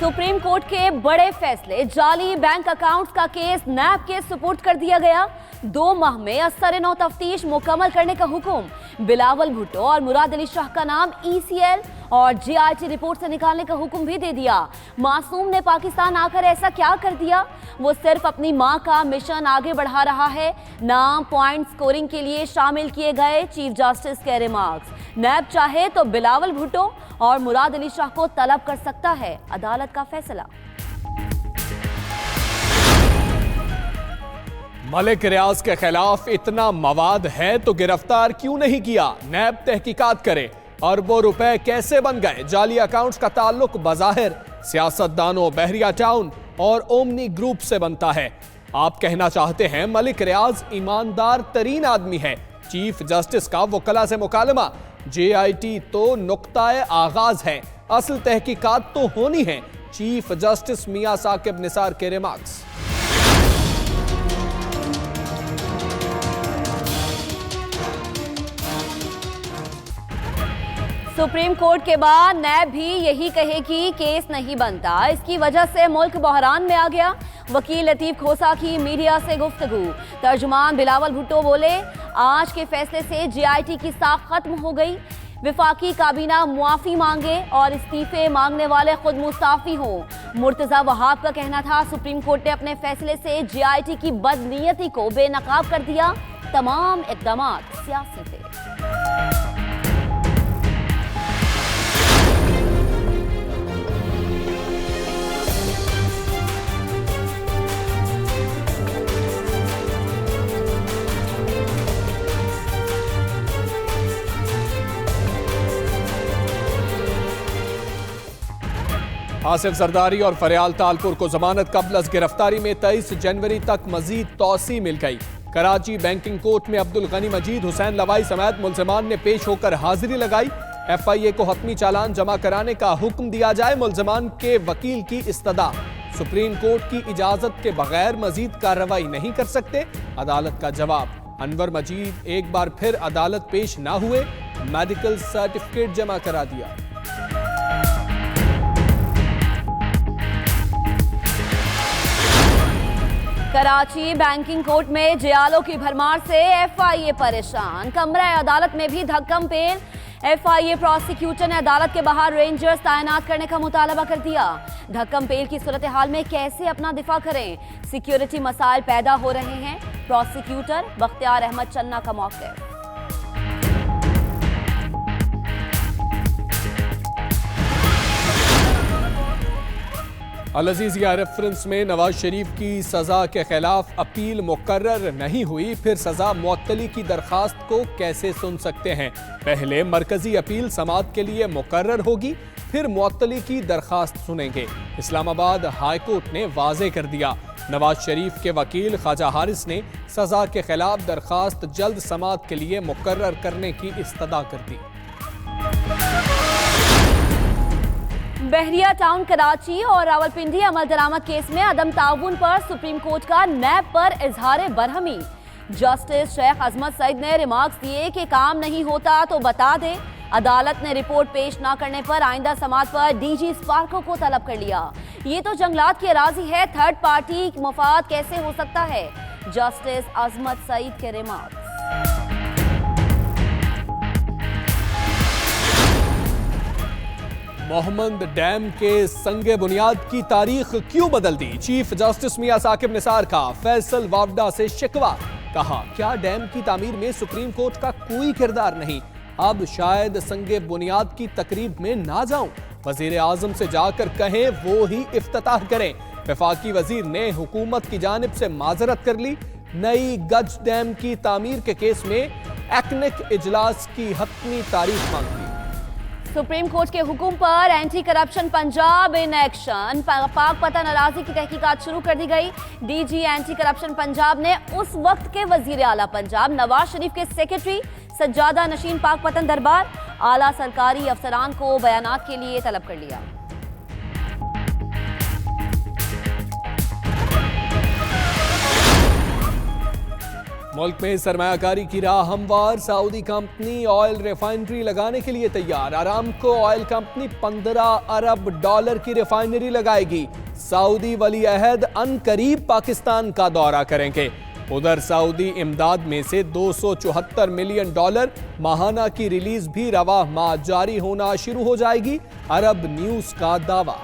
Supreme court के बड़े फैसले, जाली बैंक अकाउंट्स का केस नैब के सुपुर्द कर दिया गया। 2 माह में असर-ए-नौ तफ्तीश मुकम्मल करने का हुक्म। बिलावल भुट्टो और मुराद अली शाह का नाम ECL और JIT रिपोर्ट से निकालने का हुक्म भी दे दिया। मासूम ने पाकिस्तान आकर ऐसा क्या कर दिया? वो सिर्फ अपनी मां का मिशन आगे बढ़ा रहा है। नाम पॉइंट स्कोरिंग के लिए शामिल किए गए चीफ जस्टिस के रिमार्क्स। नैब चाहे तो बिलावल भुट्टो और मुराद अली शाह को तलब कर सकता है। अदालत का फैसला। मलिक रियाज के खिलाफ इतना मवाद है तो गिरफ्तार क्यों नहीं किया? नैब तहकीकात करे। अरबों रुपए कैसे बन गए? जाली अकाउंट्स का ताल्लुक बज़ाहिर सियासतदानों, बहरिया टाउन और ओमनी ग्रुप से बनता है। आप कहना चाहते हैं मलिक रियाज ईमानदार तरीन आदमी है। चीफ जस्टिस का वकला से मुकालमा। JIT तो नुक्ताए आगाज है, असल तहकीकात तो होनी है। चीफ जस्टिस मियां साकिब निसार के रिमार्क्स। सुप्रीम कोर्ट के बाद नैब भी यही कहेगी केस नहीं बनता। इसकी वजह से मुल्क बहरान में आ गया। वकील लतीफ खोसा की मीडिया से गुफ्तगू। तर्जुमान बिलावल भुट्टो बोले, आज के फैसले से JIT की साख खत्म हो गई। विफाकी काबीना मुआफी मांगे और इस्तीफे मांगने वाले खुद मुस्ताफी हों। मुर्तजा वहाब का कहना था, सुप्रीम कोर्ट ने अपने फैसले से JIT की बदनीयती को बेनकाब कर दिया। तमाम इक़दाम सियासी थे। आसिफ जरदारी और फरियाल तालपुर को जमानत कबल गिरफ्तारी में 23 जनवरी तक मजीद तौसी मिल गई। कराची बैंकिंग कोर्ट में अब्दुल गनी मजीद, हुसैन लवाई समेत मुल्जिमान ने पेश होकर हाजिरी लगाई। FIA को हतमी चालान जमा कराने का हुक्म दिया जाए। मुल्जिमान के वकील की इस्तदा। सुप्रीम कोर्ट की इजाजत के बगैर मजीद कार्रवाई नहीं कर सकते। अदालत का जवाब। अनवर मजीद एक बार फिर अदालत पेश ना हुए, मेडिकल सर्टिफिकेट जमा करा दिया। कराची बैंकिंग कोर्ट में जियालों की भरमार से FIA परेशान। कमरा अदालत में भी धक्कम पेल। FIA प्रोसिक्यूटर ने अदालत के बाहर रेंजर्स तैनात करने का मुतालबा कर दिया। धक्कम पेल की सूरत हाल में कैसे अपना दिफा करें? सिक्योरिटी मसाइल पैदा हो रहे हैं। प्रोसिक्यूटर बख्तियार अहमद चन्ना का मौक़िफ़। अल अज़ीज़िया रेफरेंस में नवाज शरीफ की सजा के खिलाफ अपील मुकर्रर नहीं हुई, फिर सजा मुअत्तली की दरखास्त को कैसे सुन सकते हैं? पहले मरकजी अपील समाअत के लिए मुकर्रर होगी, फिर मुअत्तली की दरखास्त सुनेंगे। इस्लामाबाद हाई कोर्ट ने वाज़े कर दिया। नवाज शरीफ के वकील ख्वाजा हारिस ने सजा के खिलाफ दरखास्त जल्द समाअत के लिए मुकर्रर करने की इस्तदा कर दी। बहरिया टाउन कराची और रावलपिंडी अमल दरामद केस में अदम ताउन पर सुप्रीम कोर्ट का नैब पर इजहार बरहमी। जस्टिस शेख अजमत सईद ने रिमार्क्स दिए कि काम नहीं होता तो बता दे। अदालत ने रिपोर्ट पेश न करने पर आइंदा समाअत पर DG स्पार्को को तलब कर लिया। ये तो जंगलात की अराजी है, थर्ड पार्टी मफाद कैसे हो सकता है? जस्टिस अजमत सईद के रिमार्क्स। मोहम्मद डैम के संगे बुनियाद की तारीख क्यों बदल दी? चीफ जस्टिस मियां साकिब निसार का फैसल वावडा से शिकवा। कहा, क्या डैम की तामीर में सुप्रीम कोर्ट का कोई किरदार नहीं? अब शायद संगे बुनियाद की तकरीब में ना जाऊं। वजीर आजम से जाकर कहें वो ही इफ्तिताह करें। वफाकी वजीर ने हुकूमत की जानिब से माजरत कर ली। नई गज डैम की तामीर के केस में एक्निक इजलास की हतमी तारीख मांग ली। सुप्रीम कोर्ट के हुक्म पर anti corruption Punjab in action. पाक पता नाराजी की तहकीकात शुरू कर दी गई। DG एंटी करप्शन पंजाब ने उस वक्त के वजीर आला पंजाब नवाज शरीफ के सेक्रेटरी सज्जादा नशीन पाक पतन दरबार आला सरकारी अफसरान को बयानात के लिए तलब कर लिया। मुल्क में सरमायाकारी की राह हमवार। सऊदी कंपनी ऑयल रिफाइनरी लगाने के लिए तैयार। अरामको ऑयल कंपनी 15 अरब डॉलर की रिफाइनरी लगाएगी। सऊदी वली अहद अनकरीब पाकिस्तान का दौरा करेंगे। उधर सऊदी इमदाद में से 274 मिलियन डॉलर माहाना की रिलीज भी रवाह माह जारी होना शुरू हो जाएगी। अरब न्यूज का दावा।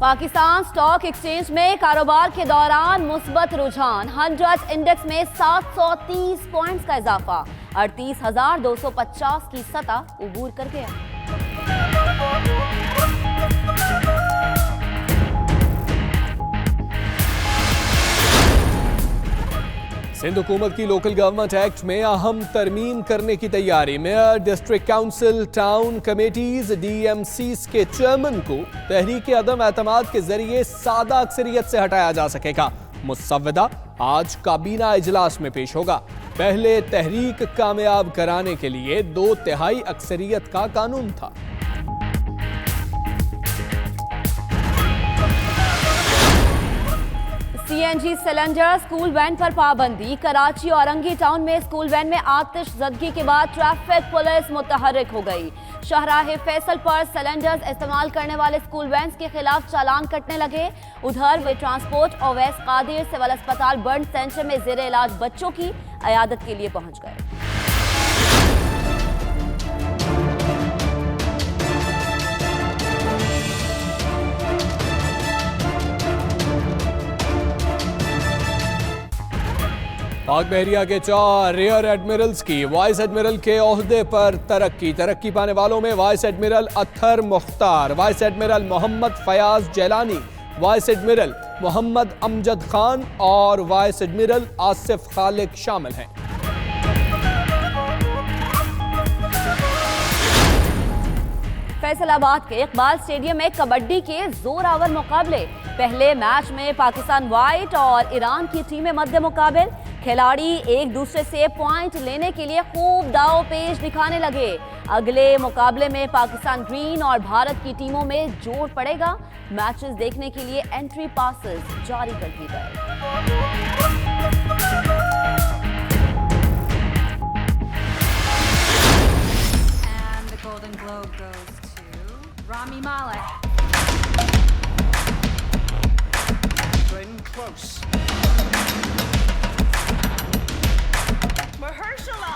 पाकिस्तान स्टॉक एक्सचेंज में कारोबार के दौरान मुस्बत रुझान। 100 इंडेक्स में 730 पॉइंट्स का इजाफा। 38,250 की सतह उबूर कर गया। सिंध हुकूमत की लोकल गवर्नमेंट एक्ट में अहम तरमीम करने की तैयारी। Mayor, district council, town committees, DMCs के चेयरमैन को तहरीक अदम एतमाद के जरिए सादा अक्सरियत से हटाया जा सकेगा। मुसव्वदा आज काबीना इजलास में पेश होगा। पहले तहरीक कामयाब कराने के लिए 2/3 अक्सरियत का कानून था। सीएनजी सिलेंडर स्कूल वैन पर पाबंदी। कराची और औरंगी टाउन में स्कूल वैन में आतिश जदगी के बाद ट्रैफिक पुलिस मुतहर्रिक हो गई। शाहराह फैसल पर सिलेंडर्स इस्तेमाल करने वाले स्कूल वैन के खिलाफ चालान कटने लगे। उधर वे ट्रांसपोर्ट ओवैस कादिर सिविल अस्पताल बर्न सेंटर में जेर इलाज बच्चों की अयादत के लिए पहुंच गए। पाक बहरिया के 4 रियर एडमिरल्स की वाइस एडमिरल के ओहदे पर तरक्की पाने वालों में vice admiral Athar Mukhtar, vice admiral Mohammad Fayyaz Jilani, vice admiral Mohammad Amjad Khan और वाइस एडमिरल आसिफ खालिक शामिल हैं। फैसलाबाद के इकबाल स्टेडियम में कबड्डी के जोरावर मुकाबले। पहले मैच में पाकिस्तान व्हाइट और ईरान की टीमें मध्य मुकाबिल। खिलाड़ी एक दूसरे से पॉइंट लेने के लिए खूब दाव पेश दिखाने लगे। अगले मुकाबले में पाकिस्तान ग्रीन और भारत की टीमों में जोर पड़ेगा। मैचेस देखने के लिए एंट्री पासेस जारी कर दिए गए। Rami Malek. Glenn Close. Mahershala.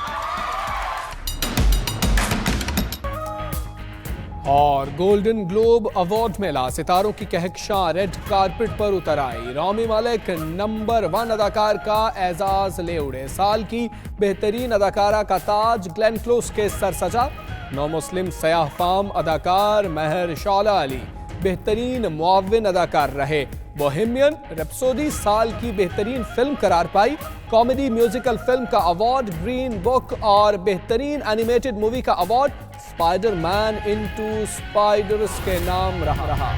और गोल्डन ग्लोब अवार्ड मिला। सितारों की कहकशां रेड कारपेट पर उतर आई। रामी मालिक नंबर 1 अदाकार का एजाज ले उड़े। साल की बेहतरीन अदाकारा का ताज ग्लेन क्लोज के सर सजा। नौ मुस्लिम सयाह फाम अदाकार महरशाला अली बेहतरीन मुआविन अदाकार रहे। बोहेमियन रेप्सोडी साल की बेहतरीन फिल्म करार पाई। कॉमेडी म्यूजिकल फिल्म का अवार्ड ग्रीन बुक और बेहतरीन एनिमेटेड मूवी का अवार्ड स्पाइडरमैन इनटू स्पाइडर्स के नाम रहा।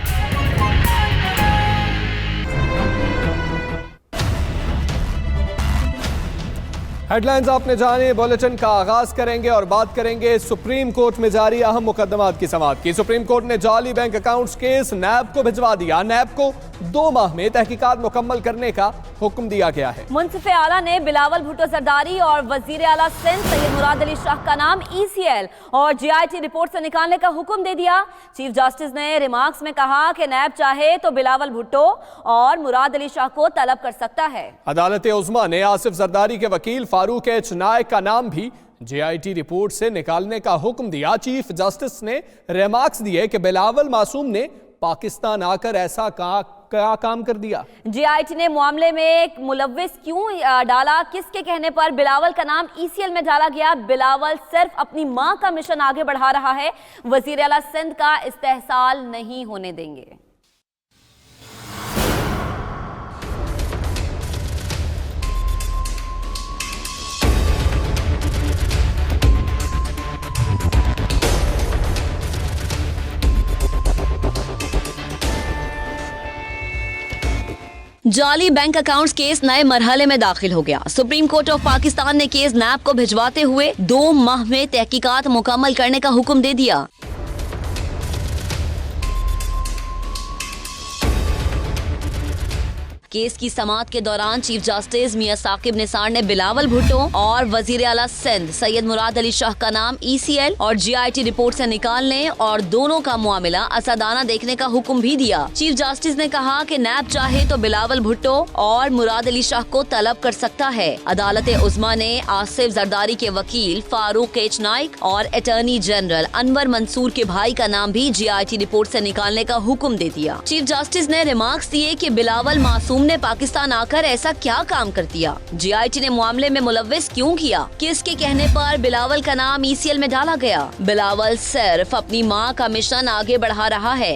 हेडलाइंस आपने जाने। बुलेटिन का आगाज करेंगे और बात करेंगे सुप्रीम कोर्ट में जारी अहम मुकदमात की समाअत की। सुप्रीम कोर्ट ने जाली बैंक अकाउंट्स केस नैब को भिजवा दिया। नैब को 2 माह में तहकीकात मुकम्मल करने का हुक्म दिया गया है। मुंसिफ आला ने बिलावल भुट्टो जरदारी और वजीर आला सिंध सैयद मुराद अली शाह का नाम ECL और GIT रिपोर्ट से निकालने का हुक्म दे दिया। चीफ जस्टिस ने रिमार्क्स में कहा कि नैब चाहे तो बिलावल भुट्टो और मुराद अली शाह को तलब कर सकता है। अदालत उज़्मा ने आसिफ जरदारी के वकील फारूक H नायक का नाम भी JIT रिपोर्ट से निकालने का हुक्म दिया। चीफ जस्टिस ने रिमार्क्स दिए कि बिलावल मासूम ने पाकिस्तान आकर ऐसा क्या काम कर दिया। GIT ने मामले में एक मुलव्विस क्यों डाला, किसके कहने पर बिलावल का नाम ECL में डाला गया। बिलावल सिर्फ अपनी मां का मिशन आगे बढ़ा रहा है। वजीर आला सिंध का इस्तेहसाल नहीं होने देंगे। जाली बैंक अकाउंट्स केस नए मरहले में दाखिल हो गया। सुप्रीम कोर्ट ऑफ पाकिस्तान ने केस नैब को भिजवाते हुए 2 माह में तहकीकात मुकम्मल करने का हुक्म दे दिया। केस की समाअत के दौरान चीफ जस्टिस मियां साकिब निसार ने बिलावल भुट्टो और वजीर आला सिंध सैयद मुराद अली शाह का नाम ECL और GIT रिपोर्ट से निकालने और दोनों का मामला असदाना देखने का हुक्म भी दिया। चीफ जस्टिस ने कहा कि नैब चाहे तो बिलावल भुट्टो और मुराद अली शाह को तलब कर सकता है। अदालत उज़्मा ने आसिफ जरदारी के वकील फारूक एच नाइक और अटॉर्नी जनरल अनवर मंसूर के भाई का नाम भी GIT रिपोर्ट से निकालने का हुक्म दे दिया। चीफ जस्टिस ने रिमार्क्स दिए कि बिलावल मासूम ने पाकिस्तान आकर ऐसा क्या काम कर दिया, GIT ने मामले में मुलव्विस क्यों किया, किसके कहने पर बिलावल का नाम ECL में डाला गया। बिलावल सिर्फ अपनी मां का मिशन आगे बढ़ा रहा है।